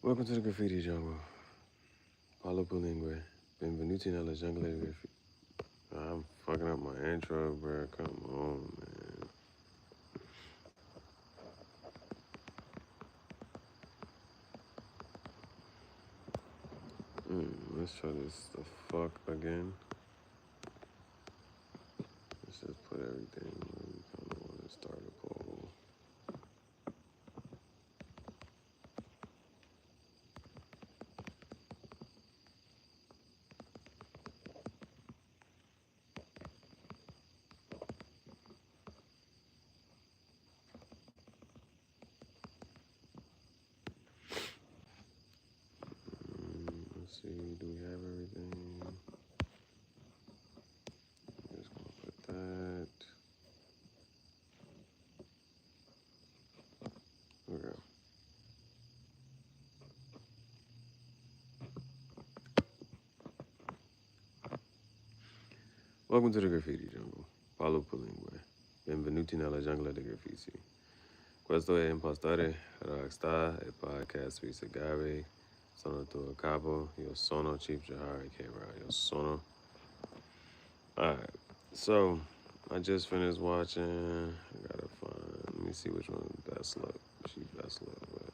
Welcome to the graffiti jungle. Paulo Pulingue. Benvenuti nella jungle del graffiti. I'm fucking up my intro, bro. Come on, man. Let's try this the fuck again. Let's just put everything where we kind of want to start a poll. Let's see, do we have everything? I'm just gonna put that. Okay. Welcome to the graffiti jungle. Paulo Pulingue. Benvenuti nella jungle del graffiti. Questo è impostore, rockstar, e podcast qui Gihareh. Sono tuo capo, io sono Chief Gihareh, io sono. Alright, so I just finished watching. I gotta find, let me see which one best look. She best look with.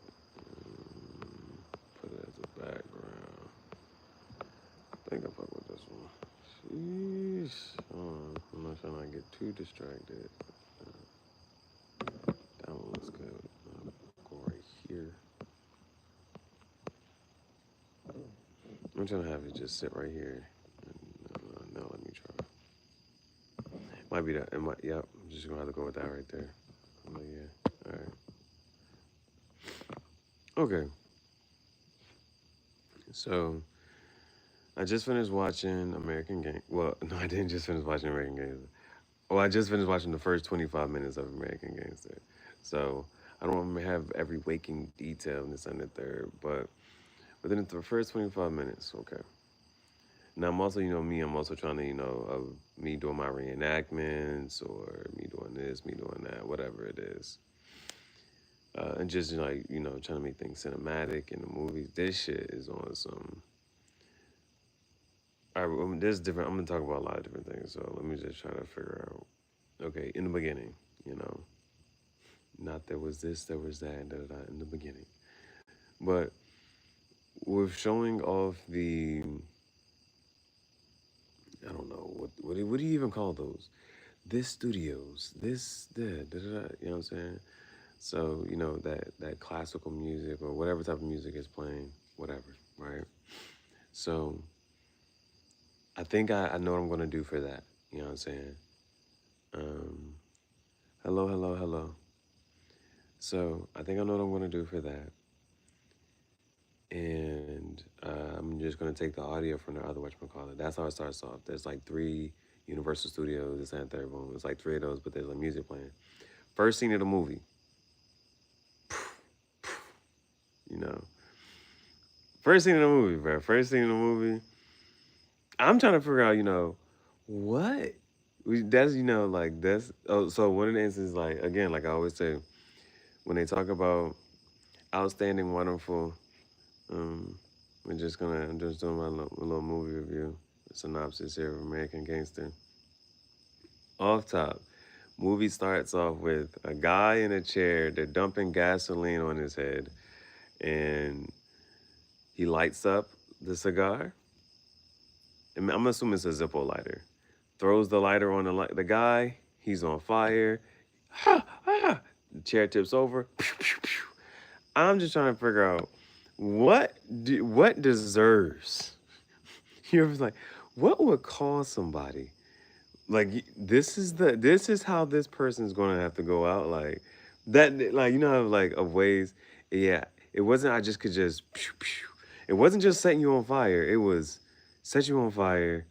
Put it as a background. I think I fuck with this one. Sheesh. I'm not trying to get too distracted. That one looks good. I'll go right here. I'm trying to have it just sit right here. No, let me try. Might be that. It might. Yep. I'm just gonna have to go with that right there. I'm like, yeah. All right. Okay. So I just finished watching American Gang. Well, no, I didn't just finish watching American Gangster. Well, I just finished watching the first 25 minutes of American Gangster. So I don't have every waking detail in this and the third, but within the first 25 minutes, okay. Now I'm also, I'm also trying to, me doing my reenactments or me doing this, me doing that, whatever it is. And just like, trying to make things cinematic in the movies. This shit is on some. All right, there's different. I'm gonna talk about a lot of different things. So let me just try to figure out. Okay, in the beginning, not there was this, there was that, in the beginning. But with showing off the, I don't know what do you even call those? This studios, this, you know what I'm saying? So, that classical music or whatever type of music is playing, whatever, right? So, I think I know what I'm going to do for that, you know what I'm saying? Hello, hello, hello. So, I think I know what I'm going to do for that. And I'm just going to take the audio from the other whatchamacallit. That's how it starts off. There's like 3 Universal Studios, this and third one. It's like 3 of those, but there's like music playing. First scene of the movie. You know. First scene in the movie, bro. First scene in the movie. I'm trying to figure out, what? That's, that's. Oh, so one of the instances, like, again, like I always say, when they talk about outstanding, wonderful, I'm just doing my little movie review, synopsis here of American Gangster. Off top, movie starts off with a guy in a chair. They're dumping gasoline on his head, and he lights up the cigar. I'm assuming it's a Zippo lighter. Throws the lighter on the guy. He's on fire. Ha, ha. The chair tips over. Pew, pew, pew. I'm just trying to figure out what deserves. You're like, what would cause somebody like this is how this person's gonna have to go out like that, like how like of ways. Yeah, it wasn't I just could just pew, pew. It wasn't just setting you on fire, it was set you on fire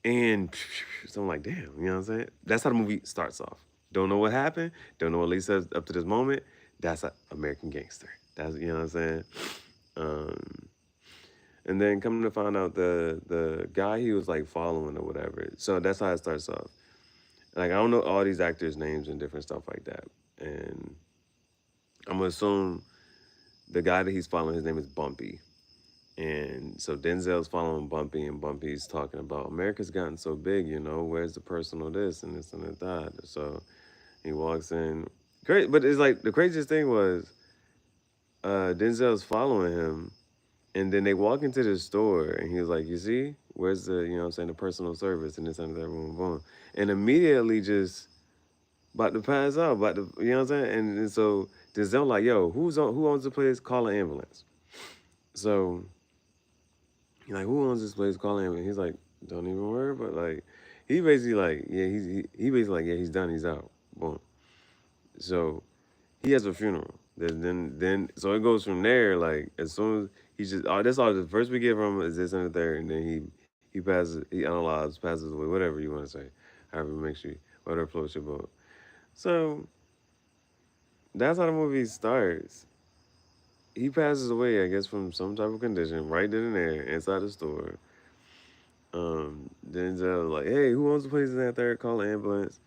and pew, pew, pew. So I'm like, damn, you know what I'm saying? That's how the movie starts off. Don't know what happened, don't know what Lisa up to this moment. That's an American Gangster. That's, you know what I'm saying? And then coming to find out the guy he was like following or whatever. So that's how it starts off. Like I don't know all these actors' names and different stuff like that. And I'm gonna assume the guy that he's following, his name is Bumpy. And so Denzel's following Bumpy, and Bumpy's talking about America's gotten so big, where's the personal this and this and that. So he walks in. Great, but it's like the craziest thing was Denzel's following him, and then they walk into the store, and he was like, "You see, where's the the personal service and this and that, boom, boom," and immediately just about to pass out, about to and so Denzel like, "Yo, who owns the place? Call an ambulance." So he's like, "Who owns this place? Call an ambulance." He's like, "Don't even worry," but like he basically like, yeah, he basically like, yeah, he's done, he's out, boom. So he has a funeral. Then so it goes from there. Like as soon as he just that's all. The first we get from him is this and the third, and then he passes. He unalives, passes away, whatever you want to say, however it makes you, whatever floats your boat. So that's how the movie starts. He passes away, I guess, from some type of condition right then and there inside the store. Denzel like, hey, who owns the place in that third? Call an ambulance.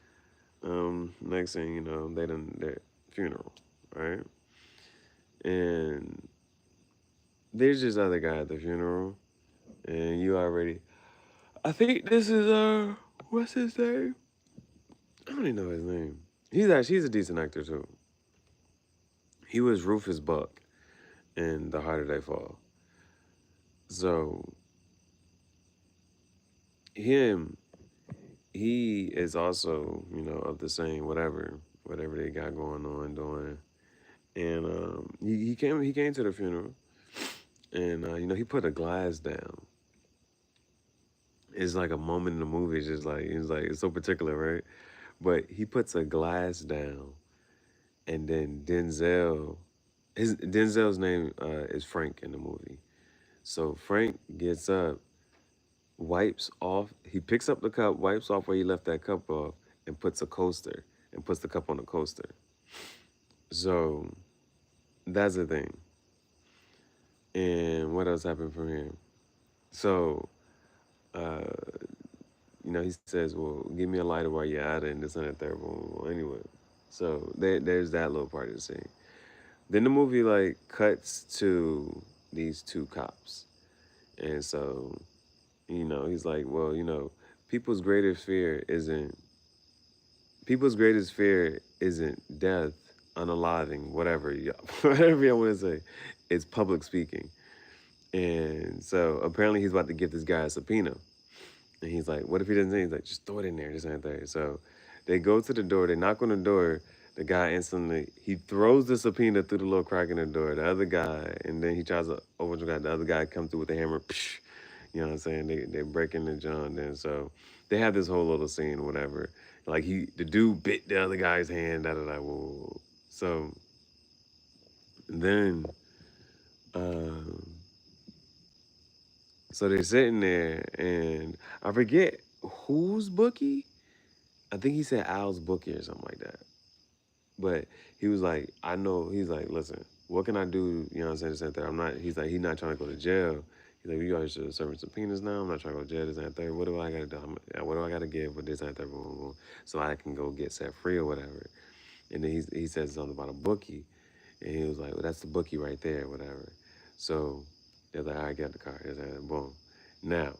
Next thing you know, they done their funeral, right? And there's this other guy at the funeral, and you already. I think this is what's his name? I don't even know his name. He's a decent actor too. He was Rufus Buck in The Harder They Fall. So him, he is also of the same whatever they got going on doing, and he came to the funeral, and he put a glass down. It's like a moment in the movie. It's so particular, right? But he puts a glass down, and then Denzel's name is Frank in the movie. So Frank gets up, wipes off. He picks up the cup, wipes off where he left that cup off, and puts the cup on the coaster. So that's the thing. And what else happened from here? So uh, he says, "Well, give me a lighter while you're at it," and this and that, third. Well, anyway, so there's that little part of the scene. Then the movie like cuts to these two cops, and so he's like, "Well, people's greatest fear isn't people's greatest fear isn't death, unaliving, whatever whatever you want to say. It's public speaking." And so apparently he's about to give this guy a subpoena. And he's like, what if he doesn't say? He's like, just throw it in there, this and that. So they go to the door, they knock on the door. The guy instantly, he throws the subpoena through the little crack in the door. The other guy, and then he tries to open the guy. The other guy comes through with the hammer. Psh, you know what I'm saying? They break in the John. Then so they have this whole little scene, whatever. Like the dude bit the other guy's hand. Da da da. Whoa, whoa, whoa. So then, um, so they're sitting there, and I forget whose bookie. I think he said Al's bookie or something like that. But he was like, I know, he's like, listen, what can I do? You know what I'm saying? This and that. I'm not, he's like, he's not trying to go to jail. He's like, you guys should serving subpoenas now. I'm not trying to go to jail, this and that. What do I got to do? What do I got to give with this and that? Boom, boom, boom, so I can go get set free or whatever. And then he says something about a bookie. And he was like, well, that's the bookie right there, whatever. So they're like, all right, get the car. Boom. Now,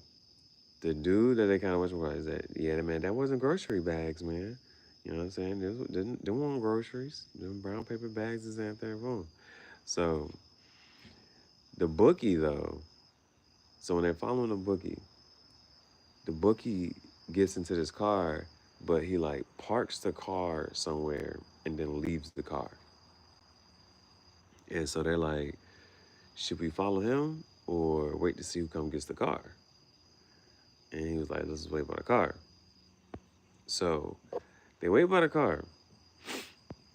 the dude that they kind of went is that, yeah, man, that wasn't grocery bags, man. You know what I'm saying? They weren't groceries. Them brown paper bags is out there, boom. So the bookie though, so when they're following the bookie gets into this car, but he like parks the car somewhere and then leaves the car. And so they're like, should we follow him or wait to see who comes gets the car? And he was like, let's just wait by the car. So they wait by the car.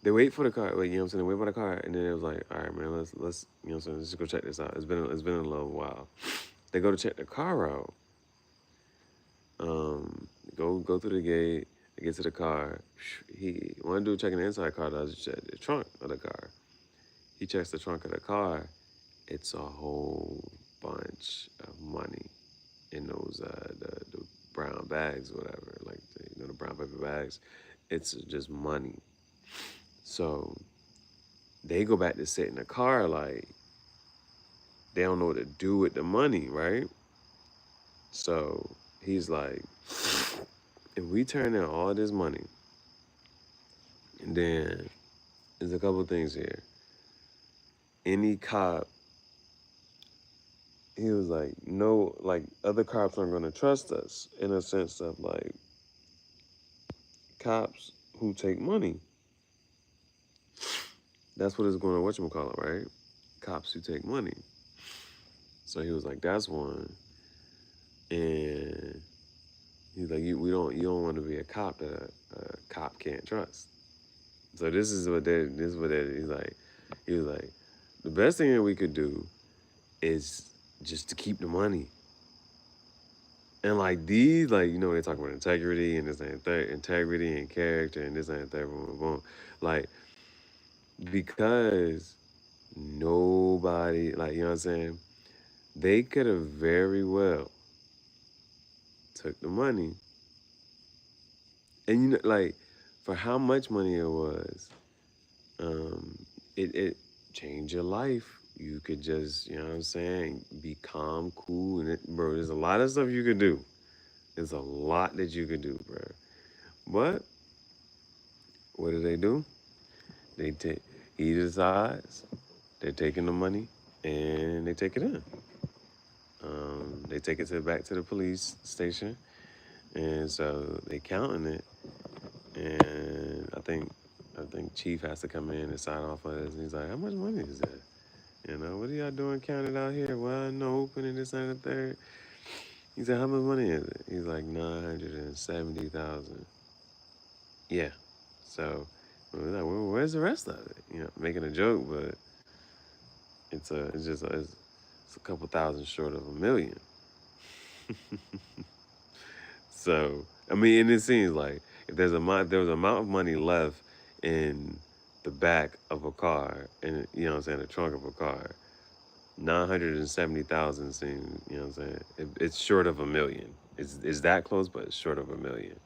They wait for the car. Wait, you know what I'm saying? They wait by the car, and then it was like, all right, man, let's you know what I'm saying? Let's just go check this out. It's been a little while. They go to check the car out. Go through the gate. They get to the car. One dude checking the inside car, the other check the trunk of the car. He checks the trunk of the car. It's a whole bunch of money in those the brown bags, or whatever, like the brown paper bags. It's just money. So they go back to sit in the car like they don't know what to do with the money, right? So he's like, if we turn in all this money, then there's a couple things here. Any cop, he was like, no, like other cops aren't gonna trust us in a sense of like cops who take money. That's what it's going to whatchamacallit, right? Cops who take money. So he was like, that's one. And he's like, you don't want to be a cop that a cop can't trust. So he was like, the best thing that we could do is just to keep the money. And like these, like, you know, they talk about integrity and this and that, integrity and character and this and that, boom, boom, boom. Like, because nobody, like, you know what I'm saying? They could have very well took the money. And you know, like, for how much money it was, um, it changed your life. You could just, you know what I'm saying, be calm, cool, and bro, there's a lot of stuff you could do. There's a lot that you could do, bro. But what do? They take. He decides they're taking the money and they take it in. They take it back to the police station, and so they counting it. And I think Chief has to come in and sign off on this. And he's like, "How much money is that? You know, what are y'all doing counting out here? Well, no opening this and the third." He said, "How much money is it?" He's like, 970,000. Yeah. So we're like, well, where's the rest of it? You know, making a joke, but it's a couple thousand short of a million. So I mean, and it seems like if there was an amount of money left in the back of a car, and you know what I'm saying, the trunk of a car, 970,000 seems, you know what I'm saying, it's short of a million. It's that close, but it's short of a million.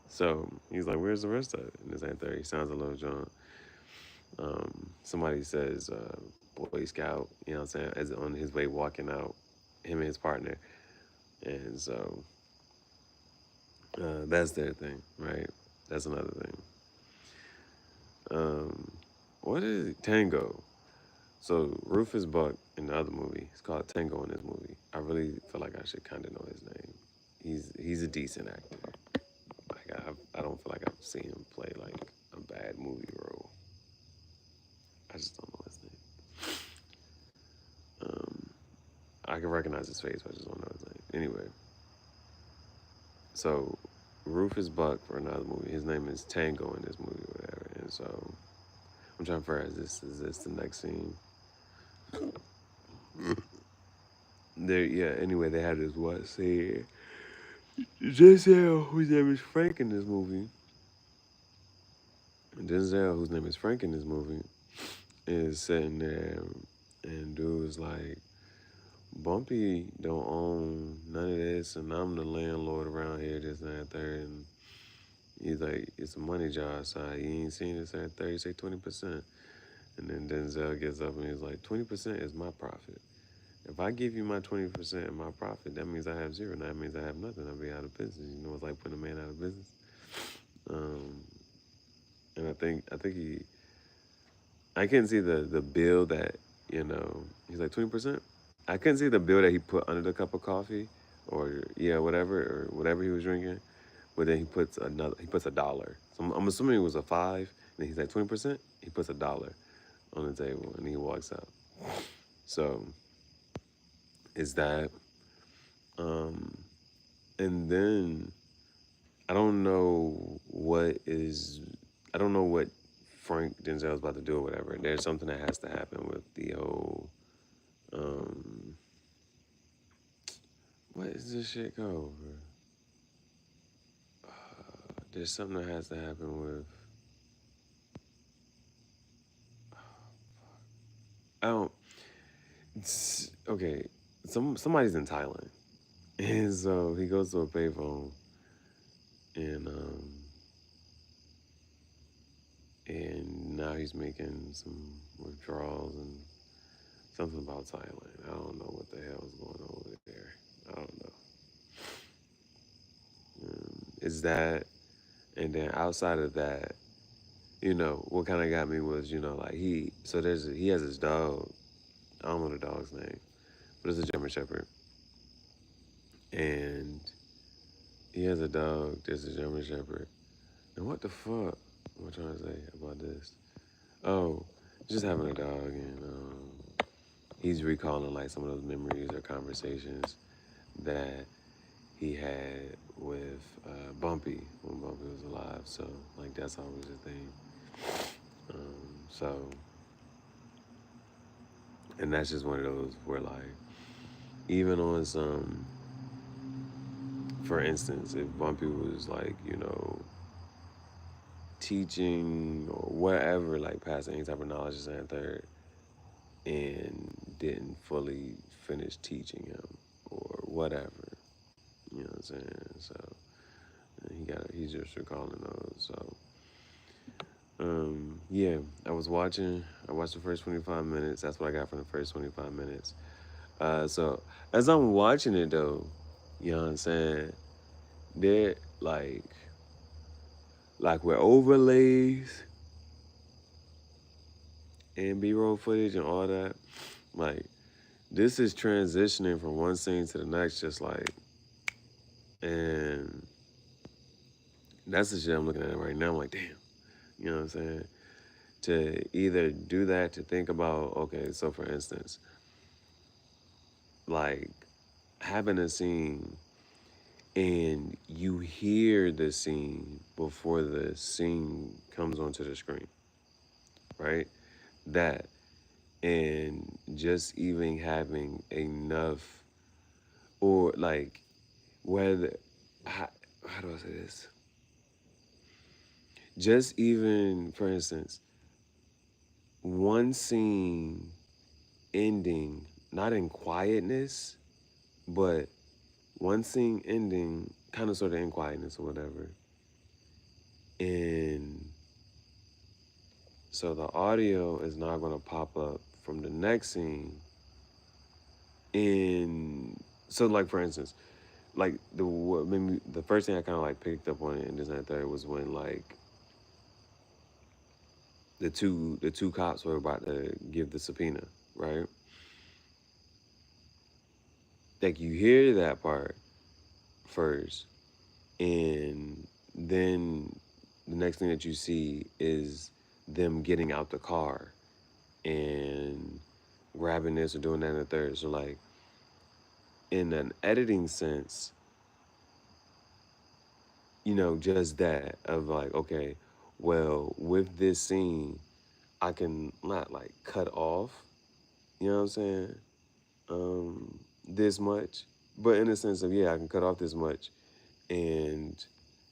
So he's like, "Where's the rest of it?" And this ain't there. He sounds a little drunk. Somebody says, Boy Scout, you know what I'm saying, as on his way walking out, him and his partner. And so that's their thing, right? That's another thing. Um, what is it? Tango? So Rufus Buck in the other movie, it's called Tango in this movie. I really feel like I should kind of know his name. He's a decent actor. Like I don't feel like I've seen him play like a bad movie role. I just don't know his name. Um, I can recognize his face, but I just don't know his name. Anyway, so Rufus Buck for another movie. His name is Tango in this movie, or whatever. And so I'm trying to figure out is this the next scene? There, yeah. Anyway, they had this what scene? Denzel, whose name is Frank in this movie. Denzel, whose name is Frank in this movie, is sitting there, and dude is like, Bumpy don't own none of this, and I'm the landlord around here, this and that, third. And he's like, it's a money jar outside. You ain't seen this and third. You say 20%. And then Denzel gets up and he's like, 20% is my profit. If I give you my 20% of my profit, that means I have zero. And that means I have nothing. I'll be out of business. You know, it's like putting a man out of business. Um, and I couldn't see the bill that, you know, he's like 20%. I couldn't see the bill that he put under the cup of coffee or, yeah, whatever he was drinking. But then he puts $1. So I'm assuming it was a five. And then he's like 20%. He puts $1 on the table and he walks out. So is that, um, and then I don't know I don't know what Frank Denzel's about to do or whatever. There's something that has to happen with the whole, um, what is this shit called? There's something that has to happen with, I don't, okay, somebody's in Thailand. And so he goes to a payphone and and now he's making some withdrawals and something about Thailand. I don't know what the hell is going on over there. I don't know. Is that, and then outside of that, what kind of got me was, like he has his dog. I don't know the dog's name, but it's a German Shepherd, and he has a dog. There's a German Shepherd, and what the fuck am I trying to say about this? Oh, just having a dog, and he's recalling like some of those memories or conversations that he had with Bumpy when Bumpy was alive. So like that's always a thing. So, and that's just one of those where like even on some, for instance, if Bumpy was like teaching or whatever, like passing any type of knowledge to and third, and didn't fully finish teaching him or whatever, you know what I'm saying? So he's just recalling those. So yeah, I watched the first 25 minutes. That's what I got from the first 25 minutes. So as I'm watching it though, you know what I'm saying? They're like with overlays and B-roll footage and all that, like this is transitioning from one scene to the next, just like, and that's the shit I'm looking at right now. I'm like, damn, you know what I'm saying? To either do that, to think about, okay, so for instance, like having a scene and you hear the scene before the scene comes onto the screen, right? That, and just even having enough, or like, whether, how do I say this? Just even, for instance, one scene ending, not in quietness, but one scene ending kind of sort of in quietness or whatever. And so the audio is not going to pop up from the next scene. And so, like, for instance, like what made me, the first thing I kind of like picked up on it in this and third was when like the two cops were about to give the subpoena, right? Like you hear that part first, and then the next thing that you see is them getting out the car and grabbing this or doing that and the third. So like in an editing sense, just that of like, okay, well, with this scene, I can not like cut off, you know what I'm saying? This much, but in the sense of, yeah, I can cut off this much and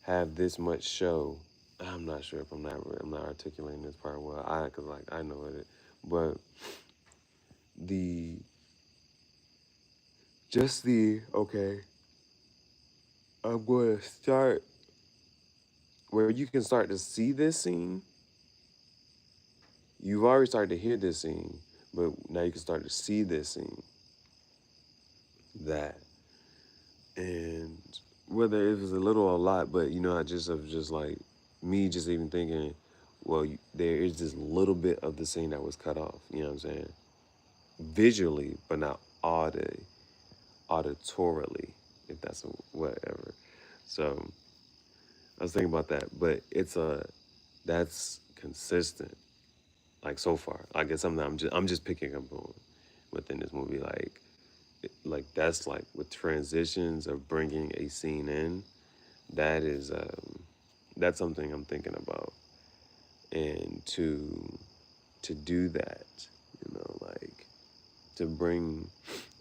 have this much show. I'm not sure if I'm not articulating this part well. Cause like I know it, but the just the okay. I'm going to start where you can start to see this scene. You've already started to hear this scene, but now you can start to see this scene. That, and whether it was a little or a lot, but I just of just like me just even thinking, well, there is this little bit of the scene that was cut off. You know what I'm saying? Visually, but not auditorily, if that's whatever. So I was thinking about that, but that's consistent. Like so far, like it's something I'm just picking up on within this movie. Like that's like with transitions of bringing a scene in. That is that's something I'm thinking about, and to do that, like to bring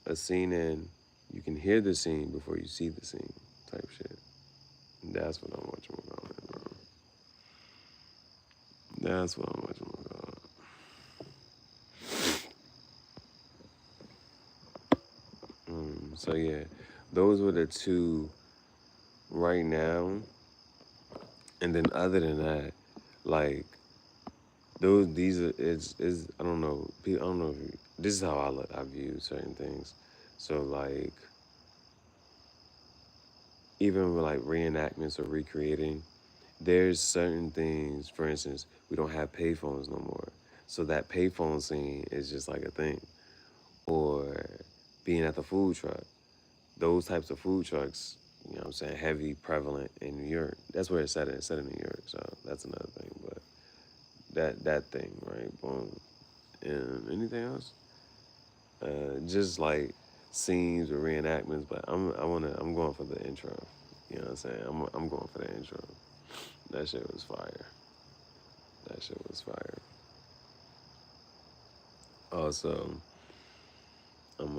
a scene in, you can hear the scene before you see the scene, type shit. That's what I'm watching about, bro. That's what I'm watching about. So yeah, those were the two right now. And then other than that, like those these are is I don't know. I don't know if this is how I view certain things. So like even with like reenactments or recreating, there's certain things. For instance, we don't have payphones no more, so that payphone scene is just like a thing. Or being at the food truck, those types of food trucks. You know what I'm saying? Heavy, prevalent in New York. That's where it's set in. It's set in New York, so that's another thing. But that thing, right? Boom. And anything else? Just like scenes or reenactments, but I'm going for the intro. You know what I'm saying? I'm going for the intro. That shit was fire. That shit was fire. Also, I'm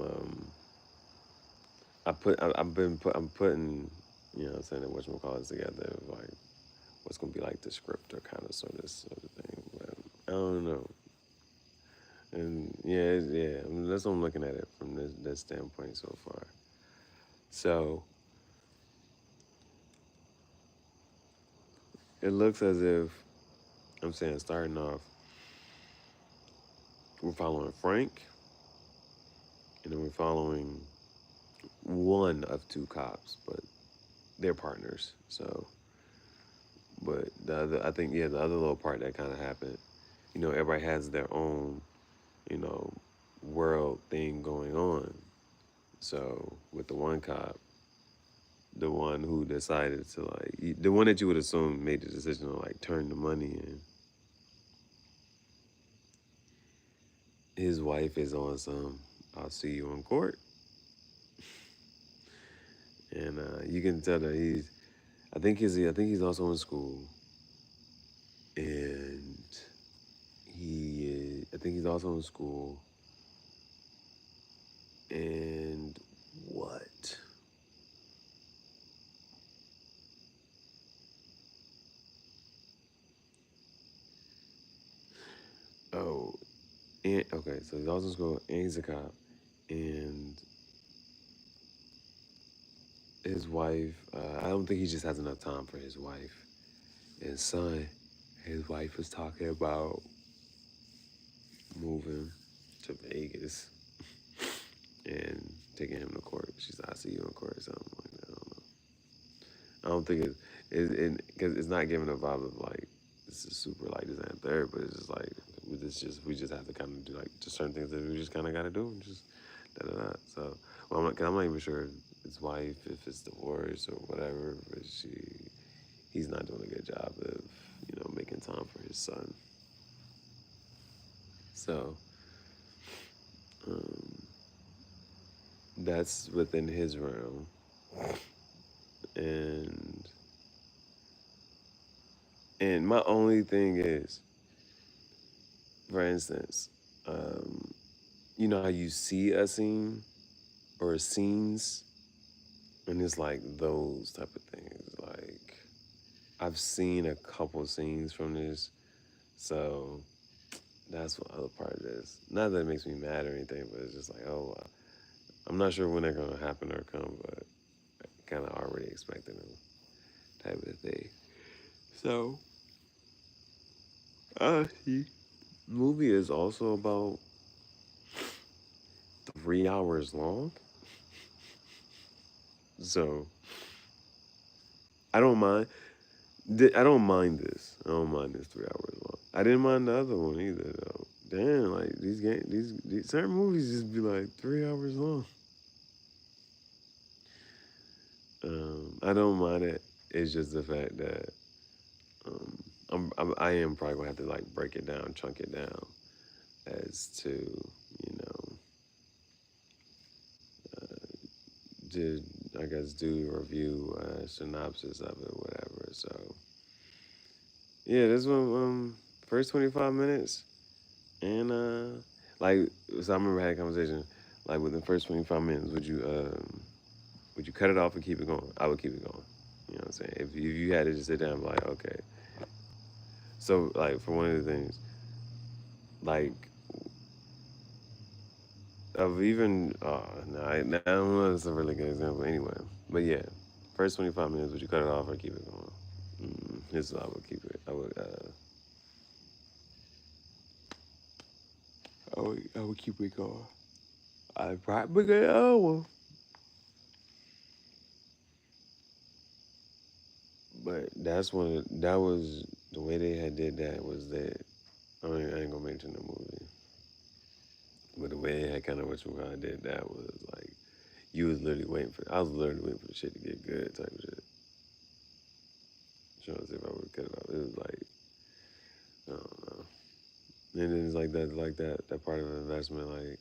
I'm putting, you know what I'm saying, the whatchamacallits together, like what's gonna be like the script or kind of sort of thing. But I don't know. And yeah, I mean, that's what I'm looking at it from this standpoint so far. So it looks as if I'm saying starting off, we're following Frank, and then we're following one of two cops, but they're partners. So, but the other, I think, yeah, the other little part that kind of happened, everybody has their own, you know, world thing going on. So with the one cop, the one who decided to the one that you would assume made the decision to like turn the money in, his wife is on some "I'll see you in court," and you can tell that I think he's also in school, and I think he's also in school, and what? Oh, and okay, so he's also in school, and he's a cop, and his wife. I don't think he just has enough time for his wife and son. His wife was talking about moving to Vegas and taking him to court. She's like, "I see you in court," or something like that. I don't know. I don't think because it's not giving a vibe of like this is super like this and third, but it's just like we just have to kind of do like just certain things that we just kind of got to do and just da da da. So well, I'm not even sure his wife if it's divorced or whatever, but he's not doing a good job of making time for his son. So um, that's within his realm, and my only thing is, for instance, um, you know how you see a scene or scenes, and it's like those type of things. Like I've seen a couple scenes from this, so that's what other part it is. Not that it makes me mad or anything, but it's just like, oh, I'm not sure when they're gonna happen or come, but kind of already expecting them type of thing. So, the movie is also about 3 hours long. So I don't mind. I don't mind this. I don't mind this 3 hours long. I didn't mind the other one either though. Damn, like these certain movies just be like 3 hours long. I don't mind it. It's just the fact that I am probably gonna have to like break it down, chunk it down, as to know, did I guess do a review, synopsis of it, whatever. So yeah, this one, first 25 minutes, and like, so I remember I had a conversation, like within the first 25 minutes, would you cut it off and keep it going? I would keep it going. You know what I'm saying? If you had to just sit down and be like, okay, so like for one of the things, like of even no, I don't know, it's a really good example anyway. But yeah, first 25 minutes, would you cut it off or keep it going? This is how I would keep it. I would I would keep it going. I probably get over. But that was the way they had did that was that I ain't gonna mention the movie, but the way they had kind of what you kind of did that was like you was literally waiting for I was literally waiting for the shit to get good type of shit. Trying to see if I would cut it off. It was like I don't know. And then it's like that part of investment like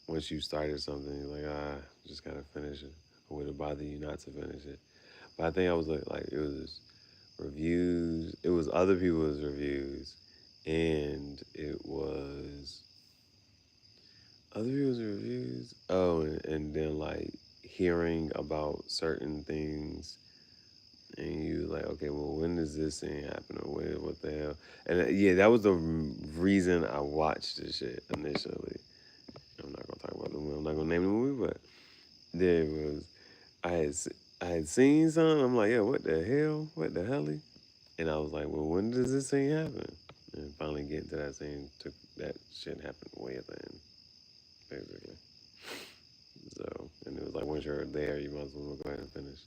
once you started something you're like just gotta finish it. Or would it bother you not to finish it? But I think I was like it was reviews. It was other people's reviews, and it was other people's reviews. Oh, and then like hearing about certain things, and you like, okay, well, when does this thing happen, or what the hell? And yeah, that was the reason I watched this shit initially. I'm not gonna talk about the movie. I'm not gonna name the movie, but there it was. I had I had seen something. I'm like, yeah, what the hell? What the hell? And I was like, well, when does this thing happen? And finally getting to that scene took that shit happened way at the end, basically. So, and it was like once you're there, you might as well go ahead and finish.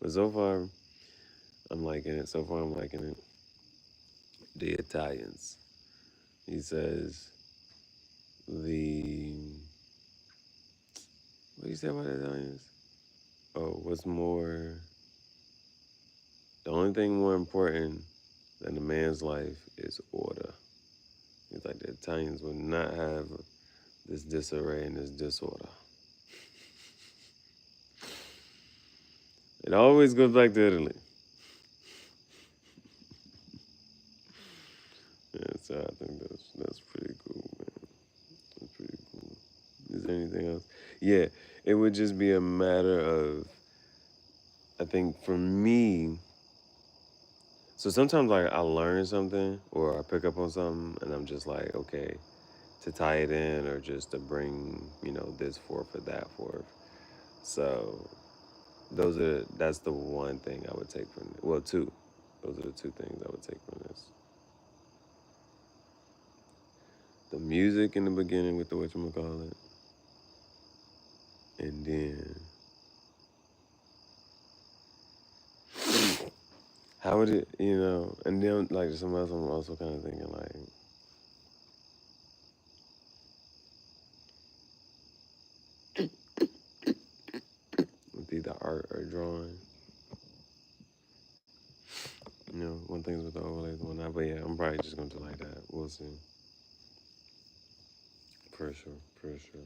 But so far, I'm liking it. So far, I'm liking it. The Italians. He says the what do you say about the Italians? Oh, what's more? The only thing more important than a man's life is order. He's like the Italians would not have this disarray and this disorder. It always goes back to Italy. Yeah, so I think that's pretty cool, man. That's pretty cool. Is there anything else? Yeah, it would just be a matter of I think for me. So sometimes like I learn something or I pick up on something and I'm just like okay to tie it in or just to bring this forth or that forth. So that's the one thing I would take from it. Well, two. Those are the two things I would take from this. The music in the beginning with the whatchamacallit, and then how would it, and then like something else I'm also kind of thinking like with either art or drawing, one thing's with the overlays, one not. But yeah, I'm probably just gonna do like that. We'll see. For sure, for sure.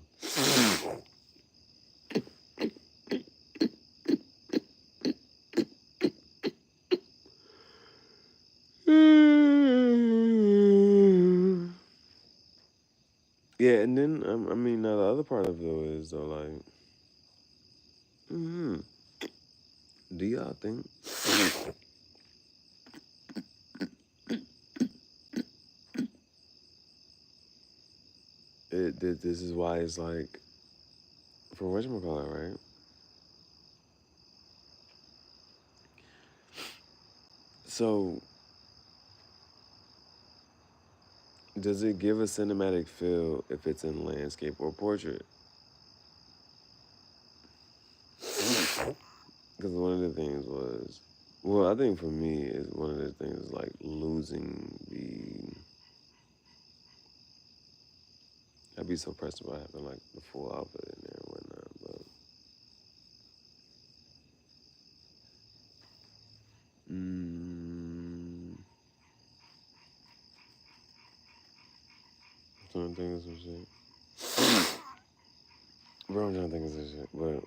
Yeah, and then I mean, now the other part of it though is though like, mm, do y'all think this is why it's like for whatchamacallit, right? So does it give a cinematic feel if it's in landscape or portrait? Because one of the things was, well, I think for me is one of the things like losing the. I'd be so pressed about having like the full outfit in there and whatnot, but mm, I'm trying to think of some shit. Bro, I'm trying to think of some shit, but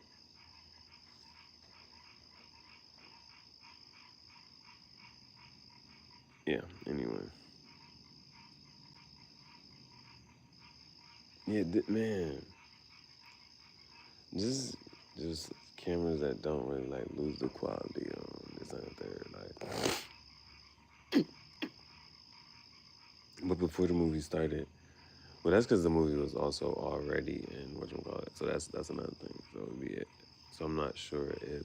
yeah. Anyway, yeah, man, just just cameras that don't really like lose the quality on this and there, like. But before the movie started, well, that's because the movie was also already in whatchamacallit. So that's another thing. So it would be it. So I'm not sure if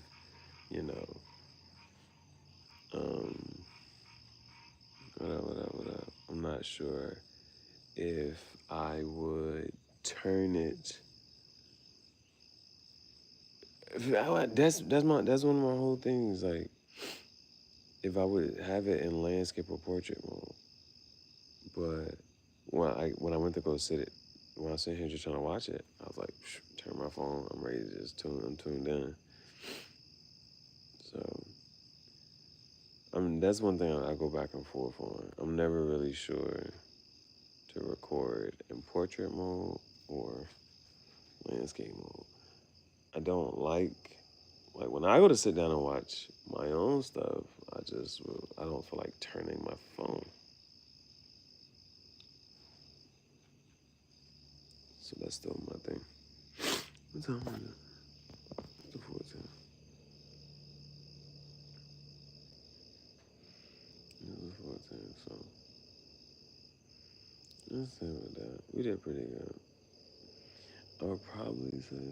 you know, um, what up. I'm not sure if I would turn it. That's one of my whole things. Like, if I would have it in landscape or portrait mode, but when I went to go sit it, when I was sitting here just trying to watch it, I was like, turn my phone. I'm ready to just I'm tuned in. So, that's one thing I go back and forth on. I'm never really sure to record in portrait mode or landscape mode. I don't like when I go to sit down and watch my own stuff. I don't feel like turning my phone. So that's still my thing. What time is it? It's the 14th. It's the 14th. So let's see with that. We did pretty good. I would probably say